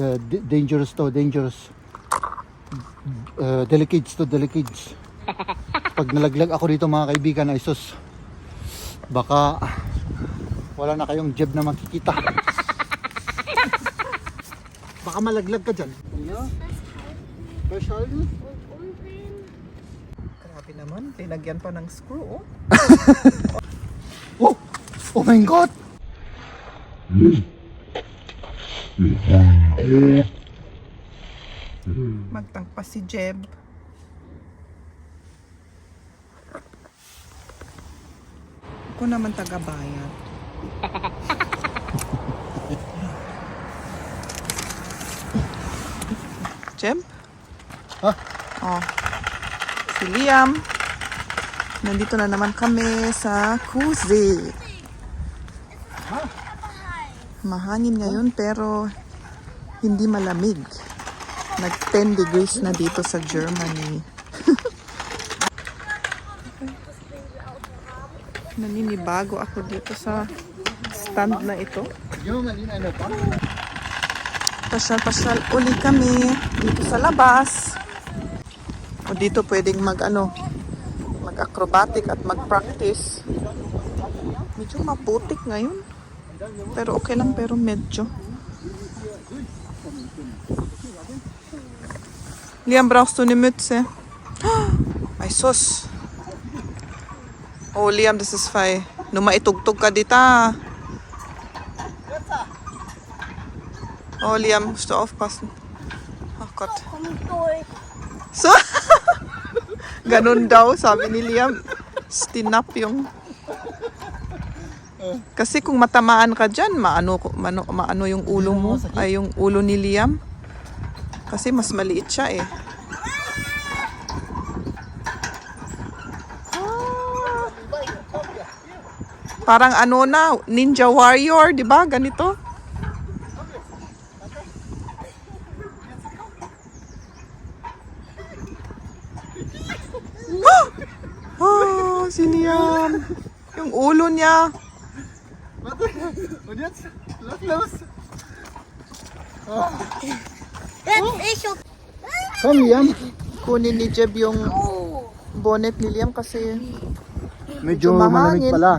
Dangerous to, dangerous. Delicates to, delicates. Pag nalaglag ako dito mga kaibigan, ay sus, baka wala na kayong jeb na makikita. Baka malaglag ka dyan. Special. Grabe naman, linagyan pa ng screw, oh. Oh! Oh my God! Magtangpas si Jeb. Ako naman taga-bayan. Jeb? Ha? Oh. Si Liam. Nandito na naman kami sa Kuzi. Mahangin ngayon pero hindi malamig. Nag 10 degrees na dito sa Germany. Naninibago ako dito sa stand na ito. Yung ano pa? Pasyal-pasyal uli kami dito sa labas. O dito pwedeng mag-acrobatic at mag-practice. Medyo maputik ngayon. Pero okay lang, pero medyo. Liam, brauchst du eine Mütze? Ay, sus. Oh, Liam, das ist fei. Nur maitugtog ka dita. Oh, Liam, musst du aufpassen. Ach Gott. So. Ganun daw, sabi ni Liam. Stinap yung... Kasi kung matamaan ka dyan, maano yung ulo mo, ay yung ulo ni Liam. Kasi mas maliit siya eh. Parang ano na, Ninja Warrior, di ba? Ganito. Oh, si Liam. Yung ulo niya. Und jetzt? Lass los! Komm, Liam! Kunin ni Jeb yung bonnet ni Liam kasi Medyo mahangin. malamig pala.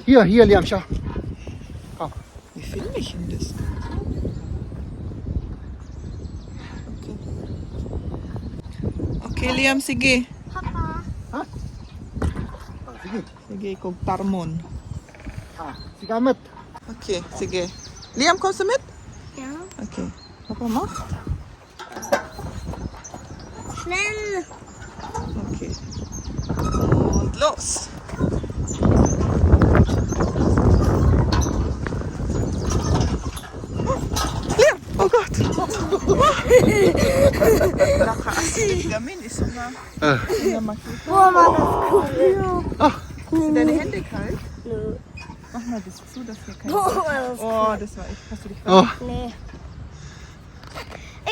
Hier, Liam, schau. Komm. Wie filme ich denn das? Okay. Okay, Liam, sige. Sige. Sige, kung tarmon. Sie damit. Okay, sige. Liam, kommst du mit? Ja. Okay. Papa macht? Schnell. Okay. Und los. Liam! Oh Gott! Nakaasin kami. Ist na makita. Wo war das cool? Sind deine Hände kalt? Nö. Mach mal das zu, dass wir Wo kein... war das Oh, das war echt... Hast du dich Oh, Nee.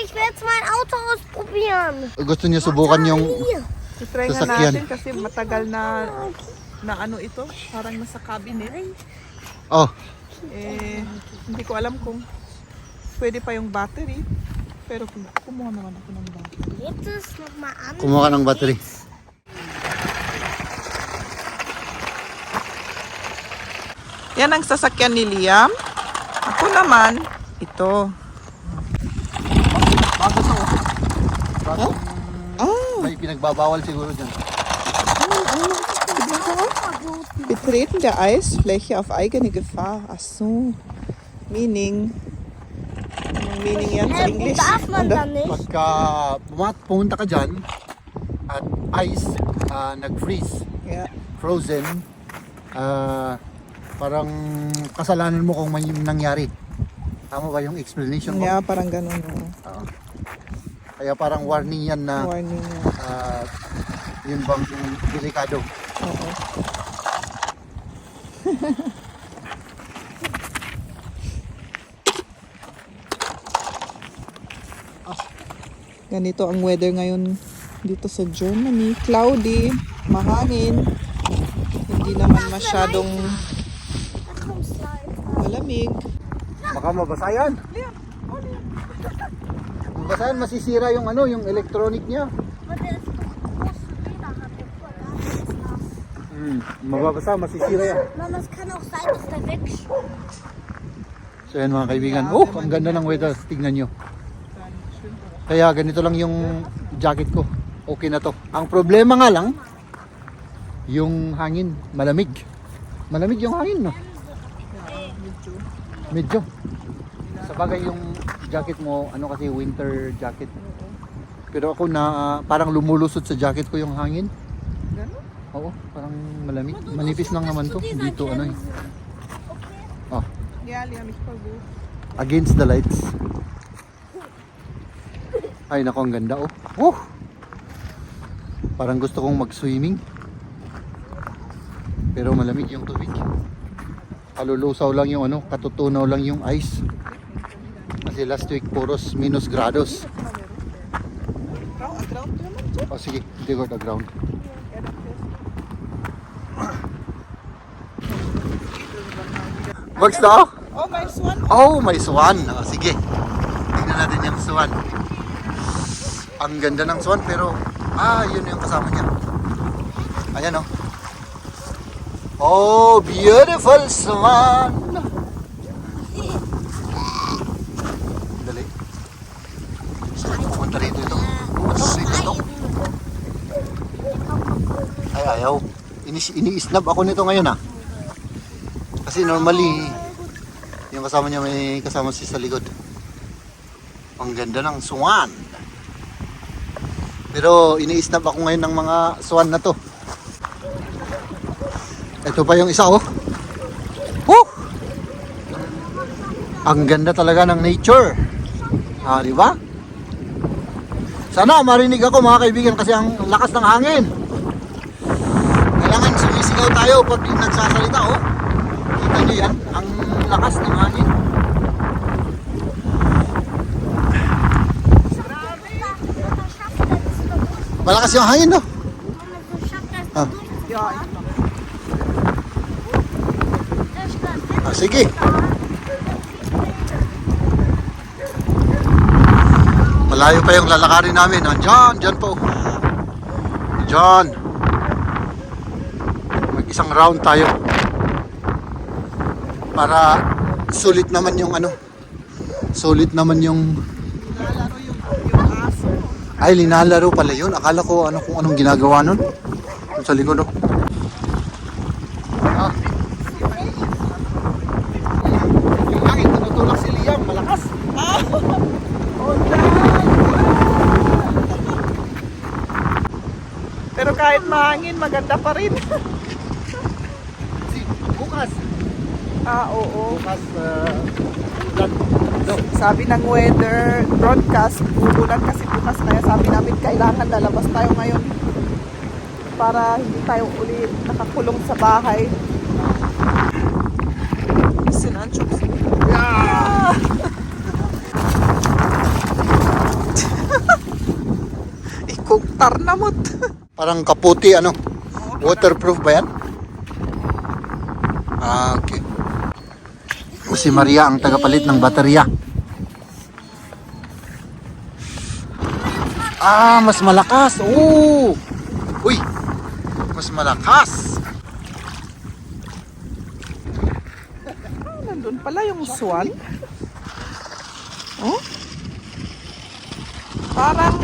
Ich will jetzt mein Auto ausprobieren. gusto niya subukan yung... Hier. I-try nga Sasakyan. natin kasi matagal na ano ito, parang nasa cabinet. Oh, Eh, hindi ko alam kung pwede pa yung battery. Pero kumuha naman ako ng battery. Jetzt ist noch mal an. kumuha ka ng battery. Yan ang sasakyan ni Liam. Ako naman, ito. Oh, May pinagbabawal siguro dyan. Betreten der Eisfläche auf eigene Gefahr. Ach so. Meaning. Anong meaning yan sa Wo English? darf man Ano? da nicht? Pagka pumunta ka dyan at ice nag-freeze, Yeah. frozen, parang kasalanan mo kung may nangyari. Tama ba yung explanation mo? Yeah, parang ganun. Oo. Kaya parang warning yan na Warning. yun bang delikado. Oo. Ganito ang weather ngayon dito sa Germany. Cloudy, mahangin. Hindi naman masyadong malamig. Baka mabasa yan. Mabasa yan, masisira yung ano, yung electronic niya. Aber der ist doch groß. Leder hat der voll. Da ist nass. Mababasa, masisira yan. Mama, es kann auch sein, dass der wegschwimmt. So yan mga kaibigan. Oh, ang ganda ng weather. Tignan nyo. Kaya ganito lang yung jacket ko. Okay na to. Ang problema nga lang, yung hangin, malamig. Malamig yung hangin, no? Medyo. Sa bagay yung jacket mo, ano kasi winter jacket. Pero ako na parang lumulusot sa jacket ko yung hangin. Ganun? Oo, parang malamig. Manipis lang naman to. Dito ano eh. Oh, Ja, die habe ich voll gut. against the lights. Ay nako, ang ganda oh. Oh! Parang gusto kong mag-swimming. Pero malamig yung tubig. Kalulusaw lang yung ano, katutunaw lang yung ice. Kasi last week puros minus grados. Ground naman dyan. O sige, hindi ko ground. Mags na? Oh, may swan. Oh, may swan. O, sige. Tingnan natin yung swan. Ang ganda ng swan pero yun yung kasama niya. Ayan oh. Oh, beautiful swan. Dali. Punta rito ito. Punta rito ito. Ay, ayaw. Ini-snap ako nito ngayon Kasi normally, yung kasama niya may kasama siya sa likod. Ang ganda ng swan. Pero ini-snap ako ngayon ng mga swan na to. Ito pa yung isa oh. Woo! Ang ganda talaga ng nature. Di ba? Sana marinig ako mga kaibigan kasi ang lakas ng hangin. Kailangan sumisigaw tayo pag nagsasalita oh. Kita nyo yan, ang lakas ng hangin. Malakas yung hangin no? Ja, Sige. Malayo pa yung lalakarin namin. Diyan po. Diyan. Mag-isang round tayo. Para sulit naman yung ano. Sulit naman yung nilalaro yung aso. ay linalaro pala yun. Akala ko ano kung anong ginagawa nun. Doon sa likod oh. Yung hangin tinutulak si Liam, malakas. Pero kahit mahangin, maganda pa rin. Bukas. Oo. Bukas Sabi ng weather broadcast, uulan kasi bukas, kaya sabi namin kailangan lalabas tayo ngayon para hindi tayo ulit nakakulong sa bahay. Sinancho. yeah. Ikuktar na mo't. Parang kaputi ano. Waterproof ba yan? Okay. Si Maria ang tagapalit ng baterya. Mas malakas. Oh! Uy! Mas malakas. Nandun pala yung swan. Oh? Parang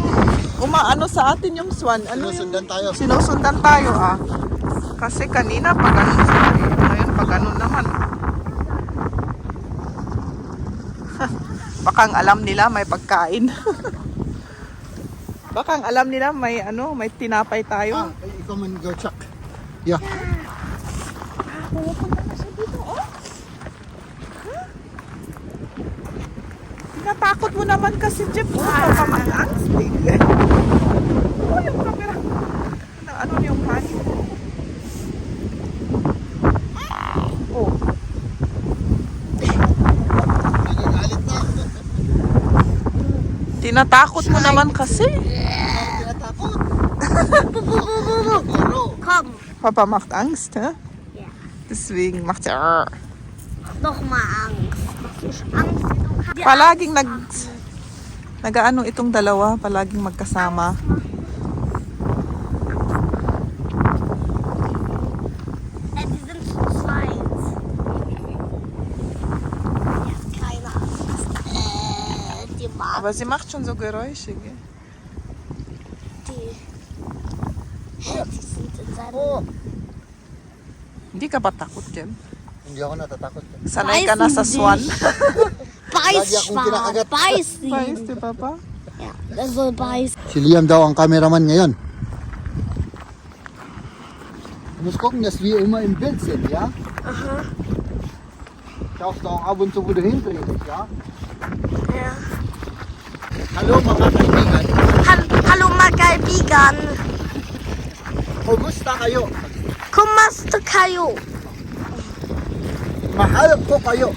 umaano sa atin yung swan. Ano yung Sinusundan tayo. sinusundan tayo Kasi kanina pag ganun sila Ngayon pag ganun naman. Baka ang alam nila may pagkain. Baka ang alam nila may may tinapay tayo. Ikaw man go check. Yeah. Pupunta na siya dito, Tinatakot mo naman kasi, Jeff. Pamalang. Yung camera. Ano yung hangin? Oh. Nagagalit na. Tinatakot mo naman kasi. Tinatakot. Komm, Papa macht Angst, hä? Ja. Deswegen macht er. noch mal Angst. Mach ich Angst. Palaging nag-ano itong dalawa, palaging magkasama. Die sind zu zweit. Jetzt keine Angst. Die mag Aber sie macht schon so Geräusche, gell? die. Die sind in seinem... Oh, Hindi ka ba takot, Jem? hindi ako natatakot. Sanay ka na sa swan. Lagi akong kinakagat. Beiß Weiß, ihn. di Papa? Ja, er soll beißen. Si Liam daw ang cameraman ngayon. Du musst gucken, dass wir immer im Bild sind, ja? Aha. Schaust du auch ab und zu, wo du hindrehst, ja? Ja. Hallo mga kaibigan. Hallo Magaibigan. Kumusta kayo? Kumusta kayo? Mahal ko kayo.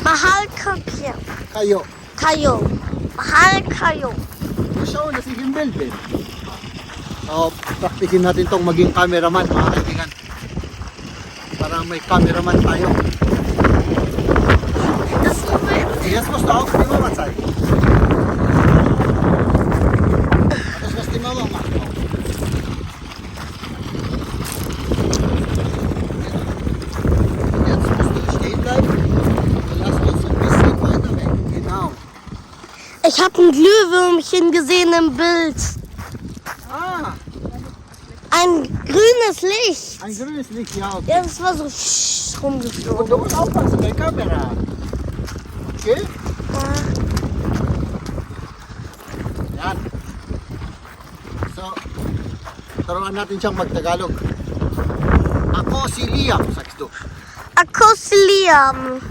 Mahal kayo. Kayo. Kayo. Mahal kayo. Gusto na si Gimbel din. So, praktikin natin tong maging cameraman mga kaibigan. Para may cameraman tayo. Das ist Moment. Jetzt musst du auch die Mama zeigen. Das was die Mama macht. Jetzt musst du stehen bleiben. Und lass uns ein bisschen weiter weg. Genau. Ich habe ein Glühwürmchen gesehen im Bild. Ah, Ein grünes Licht. ein grünes Licht, ja. Okay. Ja, das war so Und rumgeflogen. du musst aufpassen bei Kamera. Okay? Yan. So, taruan natin siyang magtagalog. Ako si Liam, sagst du. Ako si Liam.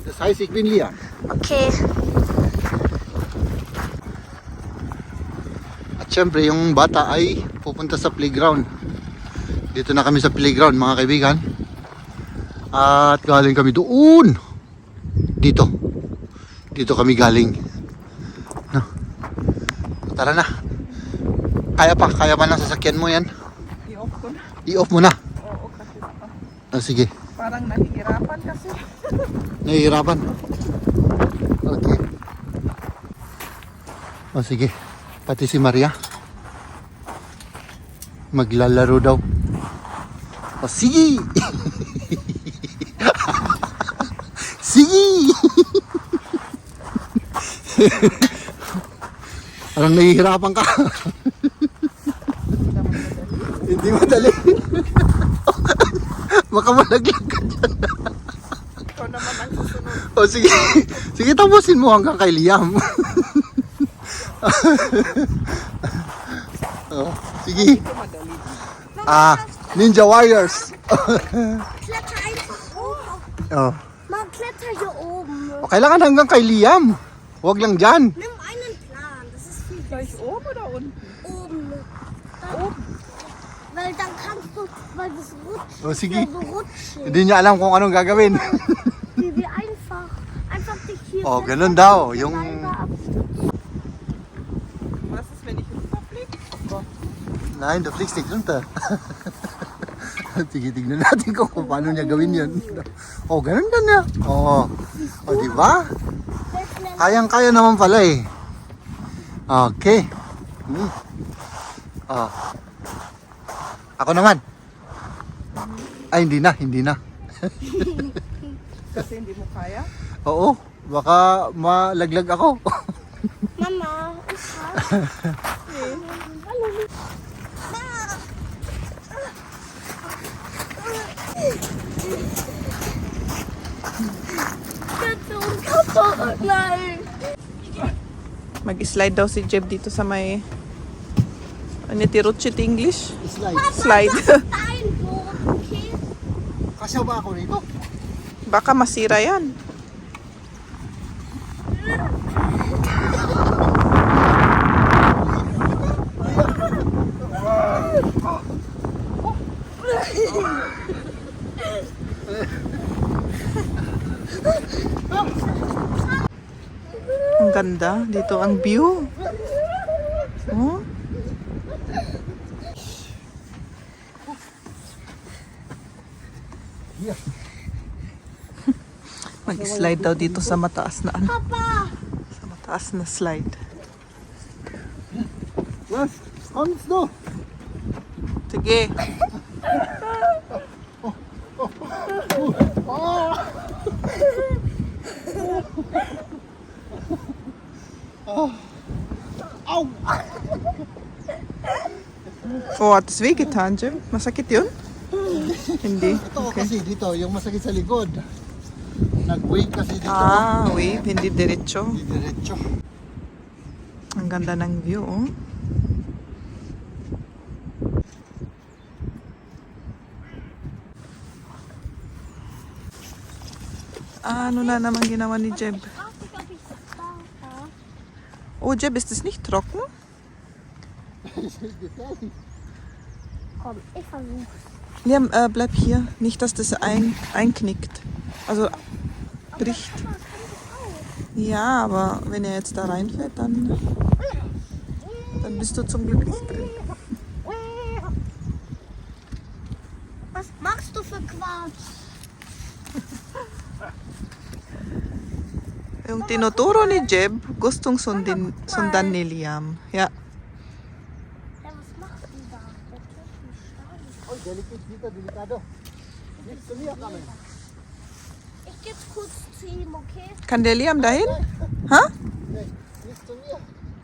Das heißt, ich bin Liam. Okay. At syempre, yung bata ay pupunta sa playground. Dito na kami sa playground, mga kaibigan. At galing kami doon. Dito. Dito kami galing. No. Tara na. Kaya pa ng sasakyan mo yan. I-off ko na. I-off mo na. Oo, kasi Sige. parang nahihirapan kasi. Nahihirapan. Okay. Sige. Pati si Maria. Maglalaro daw. Sige! Sige! Parang nahihirapan ka. Hindi madali. Baka malaglag ka dyan. Ikaw naman ang susunod. O sige. Sige, tapusin mo hanggang kay Liam. Sige. Ito madali. Ninja Warriors. Kletter einfach oben. Oh. Man kletter hier oben. O, kailangan hanggang kay Liam. Huwag lang dyan. Nimm einen Plan. Das ist viel Gleich oben oder unten? oben. Oben. Weil dann kannst du, weil das rutscht. O, sige. So rutschen. Hindi niya alam kung anong gagawin. Wie einfach dich hier. Oh, ganun daw. Yung... Was ist, wenn ich runterfliege? Nein, du fliegst nicht runter. Sige, tignan natin kung paano niya gawin yun. Oh, ganun ka na. Oh, di ba? Kayang-kaya naman pala eh. Okay. Oh. Ako naman. Ay, hindi na. Kasi hindi mo kaya? Oo, baka malaglag ako. Mama, ich Hallo. Nein. Mag-slide daw si Jeb dito sa may... Ano tiruchit English? Slide. Slide. Dein Boot, okay? Kasya ba ako rito? Baka masira yan. Ang ganda. Dito ang view. Oh. Mag-slide daw dito sa mataas na ano. Papa! Sa mataas na slide. Yes, kommst du? Sige. Au! Oh, hat es wehgetan, Jim? Masakit yun? Hindi. Ito kasi dito, yung masakit sa likod. Nag-wave kasi dito. Ah, wave. Hindi diretso. Hindi diretso. Ang ganda ng view, oh. Ano na naman ginawa ni Jeb? Ich frag mich, ob ich das darf. Oh, Jeb, ist es nicht trocken? Gefährlich. Komm, ich versuch's. Liam, bleib hier. Nicht, dass das einknickt. Also bricht. Ja, aber wenn er jetzt da reinfällt, dann bist du zum Glück nicht drin. Was machst du für Quatsch? Yung tinuturo ni Jeb, gustong sundan ni Liam. Ja. Ja, was machst du da? Der tut mich stark. Oh, delikate dito, delikado. Nicht zu mir kommen. Ich geb's kurz zu ihm, okay? Kann der Liam dahin? Ha? Nee, nicht zu mir.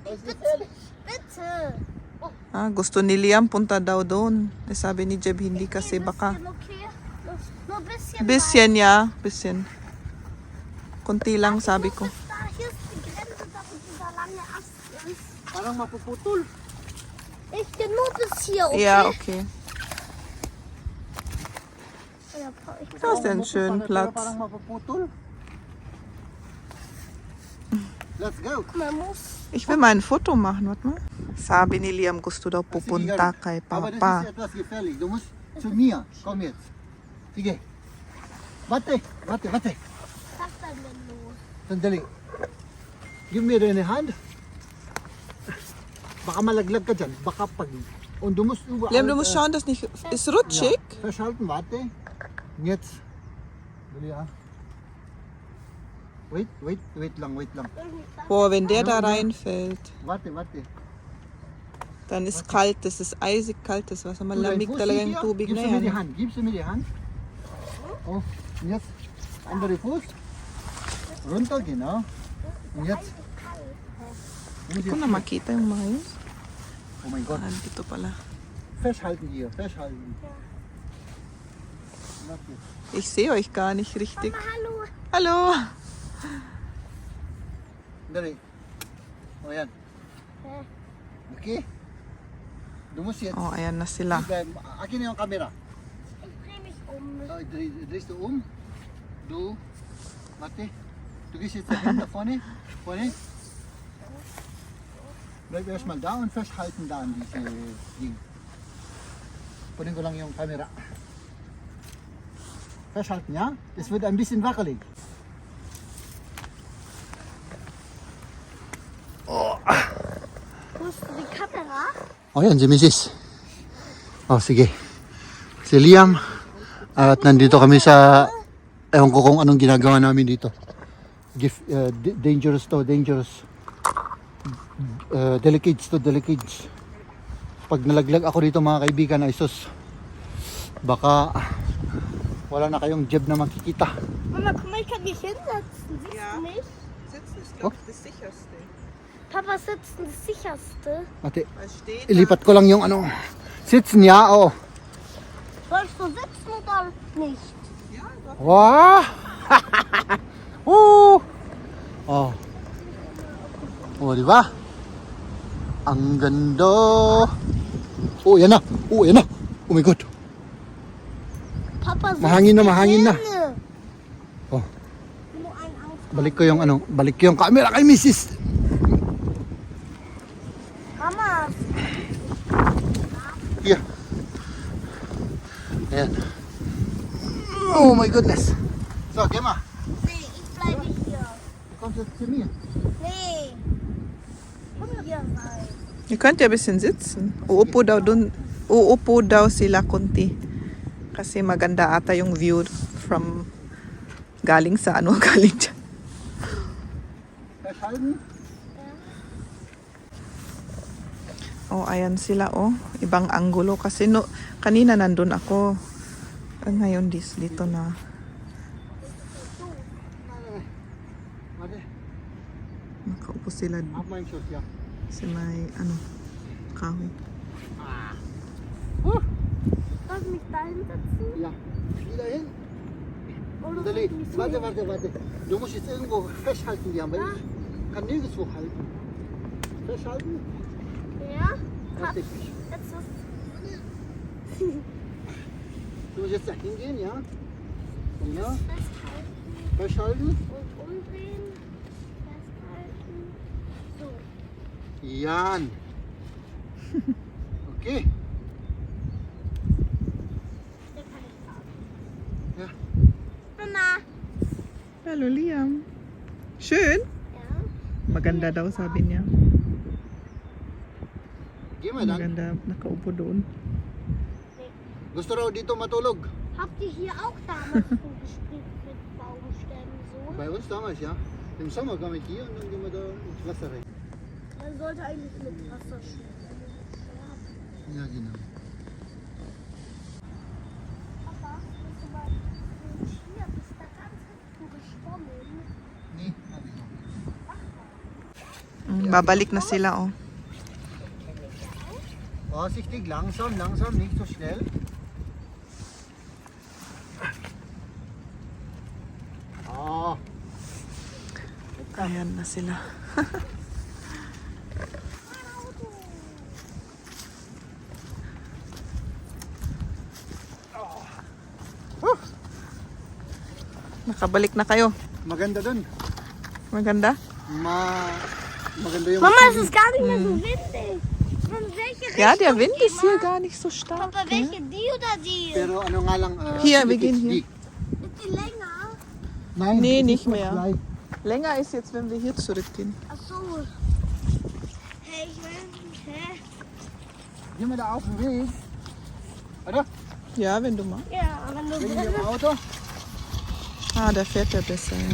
Das ist gefährlich. Bitte! Ah, gusto ni Liam punta daw doon. Eh, sabi ni Jeb hindi kasi baka. Bisschen, okay? Nur ein bisschen. Bisschen, ja. Bisschen. Konti lang, sabi ko. Da, hier ist die Grenze, da wo dieser lange Ast ist. Parang mapuputol. Ich geh nur bis hier, okay? Ja, okay. Ja, ich Das ist ein schöner Platz. Parang mapuputol. Let's go. man muss. Ich will mal ein Foto machen, warte mal. Sabi ni Liam, gusto daw pupunta kay Aber das Papa. ist etwas gefährlich. Du musst zu mir. Komm jetzt. Sige. Warte, warte, warte. Was ist denn los? Sandali. Give me deine Hand. Baka malaglag ka dyan. Baka pag... Und du musst überall... Liam, du musst schauen, dass nicht... Ist rutschig? Ja, festhalten, warte. Und jetzt. Dali ah. Wait lang. Boah, wenn der da reinfällt, Warte. dann ist kalt. Das ist eisig kaltes Wasser. Tu deinen Malamig Fuß talaga hier. yung tubig Gibst na du mir die yan. Hand? Gibst du mir die Hand? Oh, und jetzt andere Fuß. Runter, genau. Und jetzt. Hindi ko na makita yung maayos. Oh mein Gott. Ah, dito pala. Festhalten hier, festhalten. Warte. Ich sehe euch gar nicht richtig. Mama, hallo. Hallo! Dali. O yan. Okay? Du musst jetzt... Oh, ayan na sila. Akin na yung camera. Ich dreh mich um. Drehst du um. Du. Warte. Du gehst jetzt dahin, da vorne. Bleib erstmal da und festhalten da an diese Ding. Kunin ko lang yung camera. Festhalten, ja? Es wird ein bisschen wackelig. Wo ist die Kamera? O yan, si Mrs. O sige. Si Liam. At nandito kami sa... Ewan ko kung anong ginagawa namin dito. Dangerous to, dangerous. Delicates to, delicates. Pag nalaglag ako dito mga kaibigan, ay sus. Baka wala na kayong jeb na makikita. Mama, guck mal, ich kann mich hinsetzen. Siehst Ja. du mich? Sitzen ist, glaub ich, das sicherste. Papa, sitzen das sicherste. Ate, Weil stehen ilipat ko lang yung ano. Sitzen, ja, oh. Soll ich so sitzen oder nicht? Wow! Oh. Oh, di ba? Ang ganda. Oh, yan na. Oh, yan na. Oh my God. Papa, Mahangin na, mahangin na. Hände. Oh, Nur ein Angst. balik ko yung ano, balik ko yung camera kay Mrs. Mama, Here. Ayan. Oh my goodness. So, Gemma, nee, ich bleibe hier. du kommst jetzt zu mir. Nee. Komm hier rein. Ihr könnt ja ein bisschen sitzen. Uupo daw sila konti. Kasi maganda ata yung view from Galing sa ano, galing dyan. Festhalten. Oh, ayan sila, oh. Ibang anggulo kasi no, kanina nandun ako. Ngayon dito na. Warte, Nakaupo sila auf meinen Schuss, ja. sa may, ano, kahoy. Darf ich mich da hinsetzen? Ja. Wieder hin. Oder Dali, soll ich so? warte. Du musst jetzt irgendwo festhalten, die haben, weil ich kann nirgendwo halten. Festhalten? Ja? Richtig. Jetzt ist Du musst jetzt da hingehen, ja? Ja. festhalten Festhalten. und umdrehen. Festhalten. So. Yan. Okay. Der kann ich haben. Ja. Mama. Hallo, Liam. Schön. Ja? Maganda daw, sabi niya. Geh mal dann. Maganda, nakaupo doon. Gusto raw dito matulog. Habt ihr hier auch damals so gespielt mit Baumstämmen so? Bei uns damals, ja. Im Sommer kam ich hier und dann gehen wir da ins Wasser rein. Man sollte eigentlich mit Wasser spielen. Ja, genau. Papa, bist du mal hier, bist da ganz hinten geschwommen? Nee, hab ich noch. Babalik na sila, oh. Vorsichtig, langsam, nicht so schnell. Ah, Ayan na sila. Nakabalik na kayo. maganda dun. Maganda? Maganda yung... Mama, es ist gar nicht mehr so windig. Von welche Richtung? Ja, der Wind ist hier immer? gar nicht so stark. Papa, welche die oder die? Pero ano nga lang... Hier, wir die- gehen hier. die- Ist die länger? Nein, Nee, die nicht ist mehr. gleich. Länger ist jetzt, wenn wir hier zurückgehen. Ach so. Hey, ich will nicht. Hä? Gehen wir da auf den Weg. Oder? Ja, wenn du magst. Ja, wenn du Wegen dem willst. Auto. Ah, da fährt er besser. Ja.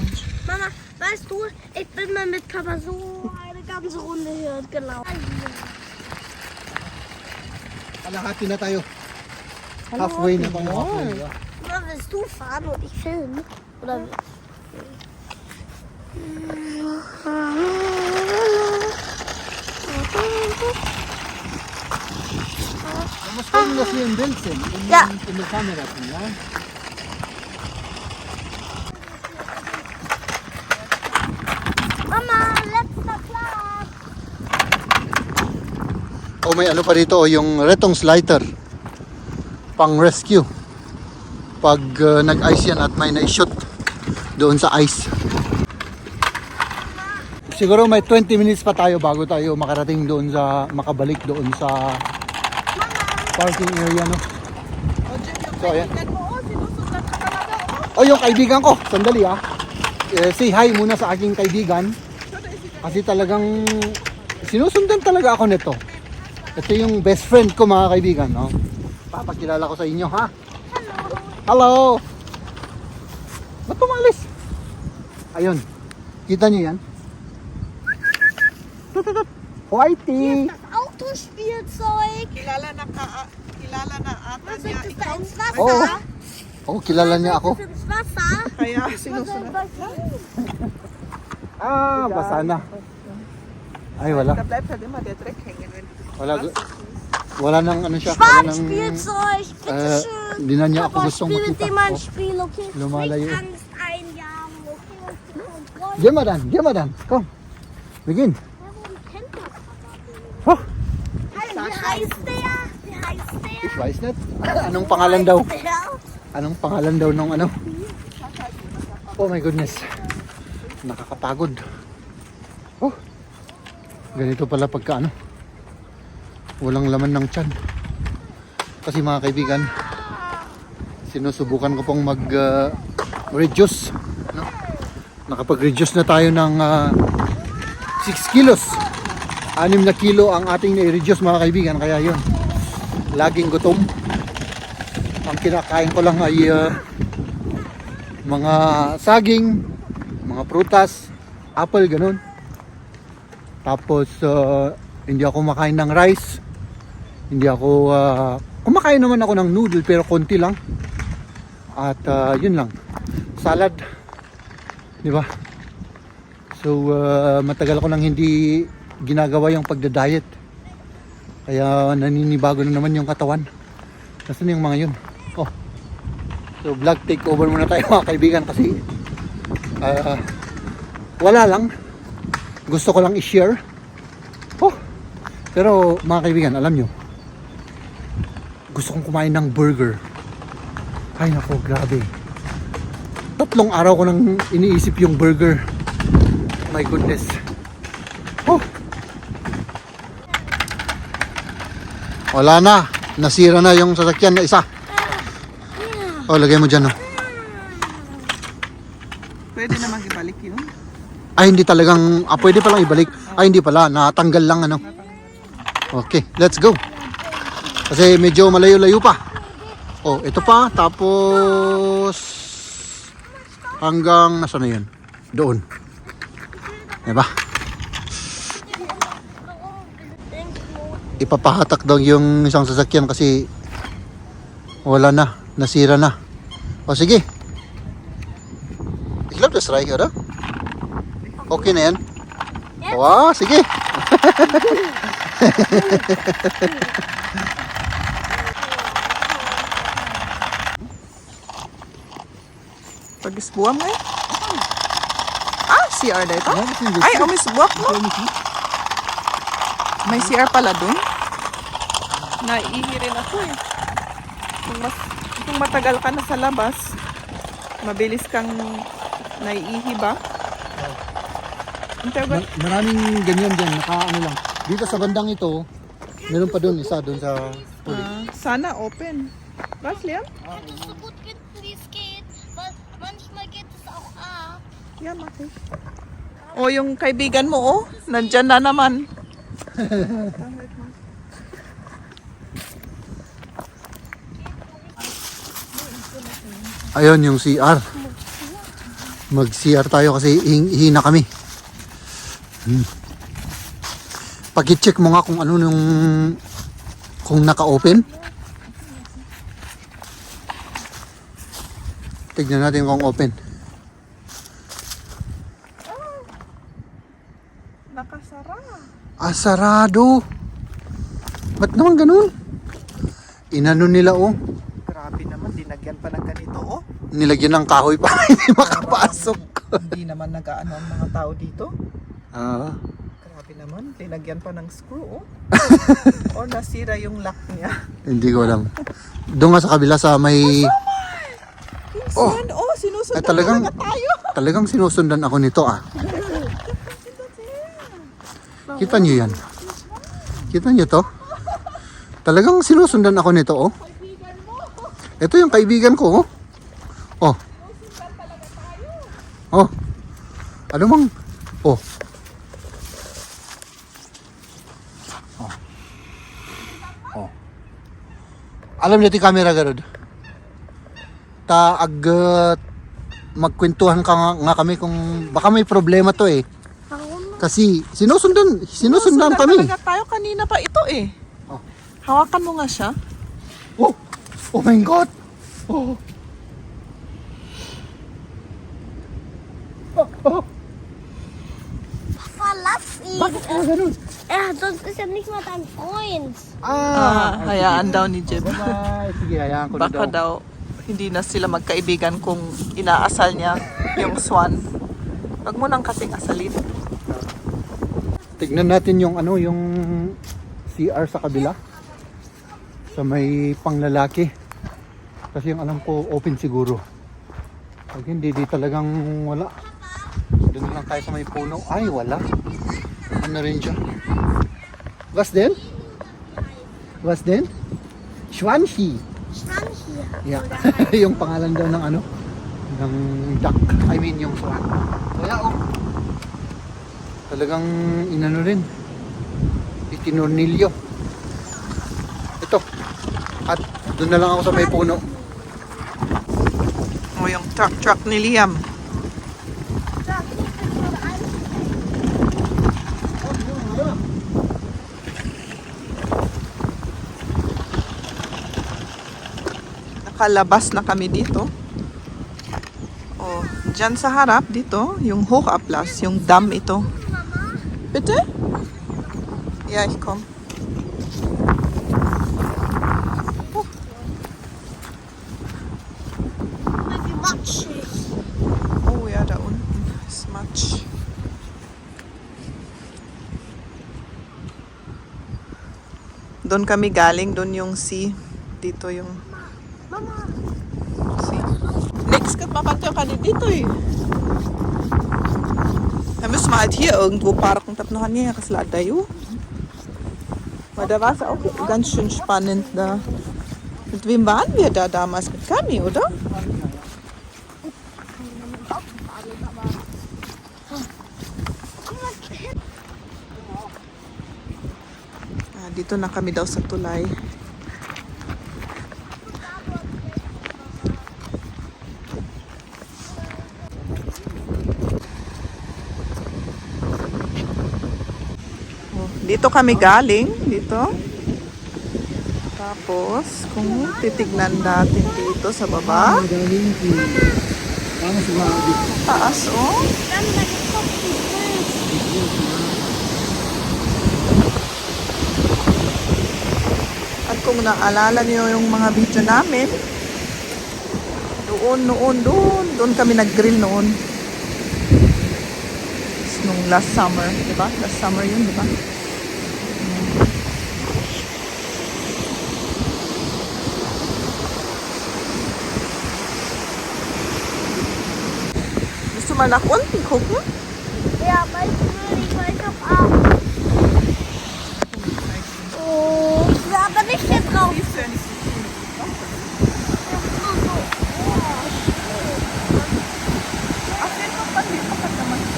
Mama, weißt du, ich bin mal mit Papa so eine ganze Runde hier gelaufen. Kalahati na tayo. Halfway na tayo. Halfway, ja. Mama, willst du fahren und ich filmen? Oder? Man muss gucken, dass wir im Bild sind. Ja. In der Kamera sind, ja. Mama, letzter Platz. Oh, may ano pa dito, oh, yung Rettungsleiter. Pang rescue. Pag nag-ice yan at may na-shoot doon sa ice. Siguro may 20 minutes pa tayo bago tayo makarating doon sa, makabalik doon sa parking area, no? So, ayan. Oh, yung kaibigan ko. Sandali, ah. Say hi muna sa aking kaibigan. Kasi talagang sinusundan talaga ako nito. Ito yung best friend ko, mga kaibigan, no? Papakilala ko sa inyo, ha? Hello! Ba't tumalis? Ayun. Kita niyo yan? Whitey! Das Autospielzeug. Kilala na ata Was niya ist da ins Wasser? Oh. Oh, kilala niya ako. Was ist ins Wasser? Kaya Was soll sinusunod. das sein? Ah, basa na. Ay, wala. Da bleibt halt immer der Dreck hängen. Wenn du Wala, wala nang ano siya. Wala nang, Spaßspielzeug, bitteschön. hindi na niya ako Papa, gustong spiel mit makita. dem mal ein Oh. Spiel, okay? Lumalayo. Nicht Angst einjagen, okay? Geh mal dann. Komm. Begin. Warum kennt das Papa nicht? Oh, Wie heißt der? Wie heißt der? ich weiß nicht. Anong pangalan daw? Der? Anong pangalan daw nung ano? Oh my goodness. Nakakapagod. Oh. Ganito pala pagka ano. Walang laman ng tiyan. Kasi mga kaibigan, sinusubukan ko pong mag-reduce. No? Nakapag-reduce na tayo ng 6 kilos. 6 na kilo ang ating na-reduce, mga kaibigan. Kaya yun, laging gutom. Ang kinakain ko lang ay mga saging, mga prutas, apple, ganun. Tapos, hindi ako makain ng rice. Hindi ako, kumakain naman ako ng noodle pero konti lang. At yun lang. Salad. Di ba? So, matagal ko nang hindi ginagawa yung pagda-diet. Kaya naninibago na naman yung katawan. Nasaan yung mga yun? Oh. So, vlog takeover muna tayo mga kaibigan kasi wala lang. Gusto ko lang i-share. Oh. Pero mga kaibigan, alam nyo, gusto kong kumain ng burger. Ay nako, grabe. 3 araw ko nang iniisip yung burger. My goodness. Oh. Wala na. Nasira na yung sasakyan na isa. Oh, lagay mo dyan. Oh. Pwede naman ibalik yun. Ay, hindi talagang, pwede palang ibalik. Ay, hindi pala. Natanggal lang ano. Okay, let's go. Kasi medyo malayo-layo pa. Oh, ito pa. Tapos, hanggang, nasa na yun? Doon. Diba? Ipapahatak daw yung isang sasakyan kasi wala na, nasira na. O sige. Ich glaube, das reicht, oder? Okay na yan? Wow, sige. Pag-isbuam ngayon? CR dito? Ay, may subuak mo. May CR pala dun. Naiihi rin ako eh. Kung matagal ka na sa labas, mabilis kang naiihi ba? Maraming ganyan dyan, ano lang. Dito sa bandang ito, meron pa doon, isa doon sa huli. Sana open. Was, Liam? So gut geht, wie es geht, weil manchmal geht es auch ab. Yeah, maki. O, yung kaibigan mo, oh. Nandyan na naman. Ayun yung CR. Mag-CR tayo kasi hina kami. Pag-check mo nga kung ano yung kung naka-open. Tignan natin kung open. Nakasara. Sarado. Ba't naman ganun? Inano nila oh. Grabe naman, dinagyan pa ng ganito, oh. Nilagyan ng kahoy para hindi makapasok. Hindi naman nag-aano ang mga tao dito. Ah. Grabe naman, linagyan pa ng screw, oh. Or nasira yung lock niya. Hindi ko alam. Doon nga sa kabila sa may Oh, sinusundan talagang talaga tayo. talagang sinusundan ako nito ah. Kita niyo yan? Kita niyo to? Talagang sinusundan ako nito oh. Ito yung kaibigan ko oh. Oh. Oh. Ano mang oh. Oh. Oh. Alam niyo ti camera garod. Magkwentuhan nga kami kung baka may problema to eh. Kasi sinusundan kami. Talaga tayo kanina pa ito eh. Oh. Hawakan mo nga siya. Oh. Oh my God. Oh. Oh. Verlass ihn. Bakit ka ganun? Sonst ist er nicht mal dein Freund. Hayaan daw ni Jeb. Bye-bye. Sige, hayaan ko na Baka daw. daw hindi na sila magkaibigan kung inaasal niya yung swan. Wag mo nang kasing asalin. Tignan natin yung ano, yung CR sa kabila. Sa may panglalaki. Kasi yung alam ko open siguro. Pag hindi, di talagang wala. Doon lang tayo sa may puno. Ay, wala. Ano rin siya? Was denn? Was denn? Schwanchi. Yeah. Yung pangalan daw ng ano, ng duck. I mean yung swan. Kaya oh. Talagang inano rin. Itinurnilyo. Ito. At doon na lang ako sa may puno. O yung truck ni Liam. Nakalabas na kami dito. Oh, dyan sa harap dito, yung Hochaplatz, yung dam ito. Bitte? Ja, ich komm. Wie matschig. Oh ja, da unten ist Matsch. Doon kami galing, doon yung sea. Dito yung Mama. sea. Nix geht man ja gar nicht dito eh. Da müssen wir halt hier irgendwo parken. Tap noch an hier, dayo. Weil da war es auch ganz schön spannend da. Mit wem waren wir da damals? Mit Kami, oder? Ah, dito na kami daw sa tulay. Oh, dito kami galing, dito. Tapos, kung titignan natin dito sa baba, taas, oh. Dann da gekocht die Pilz. At kung naalala niyo yung mga video namin, doon kami nag-grill noon. Nung last summer, di ba? Last summer yun, di ba? Gusto mal nach unten gucken? Ja, weißt du, ich hab Angst. Oh, ich will aber nicht hier drauf.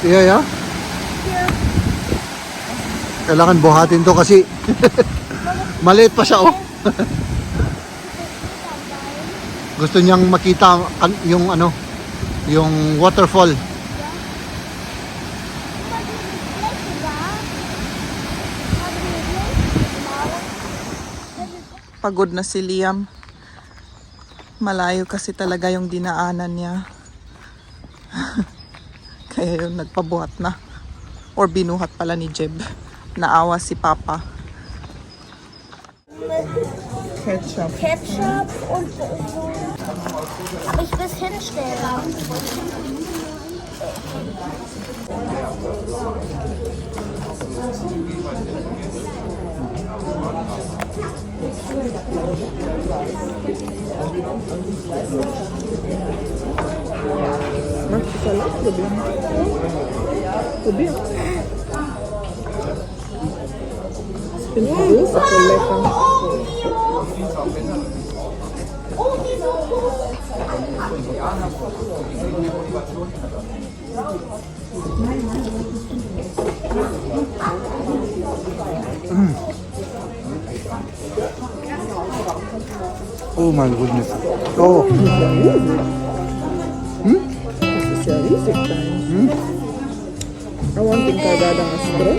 Yeah, yeah. Kailangan buhatin to kasi maliit pa siya, oh. Gusto niyang makita yung ano, yung waterfall. Pagod na si Liam. Malayo kasi talaga yung dinaanan niya. Kaya yung nagpabuhat na. Or binuhat pala ni Jeb. Naawa si Papa. Ketchup. Ketchup und so. Aber ich will es hinstellen. Magst du Salat probieren? Probier. Ich finde die Soße so lecker. Oh, die so groß. Oh my goodness. Oh. Das ist ja riesig klein. I want in Kagada Astro.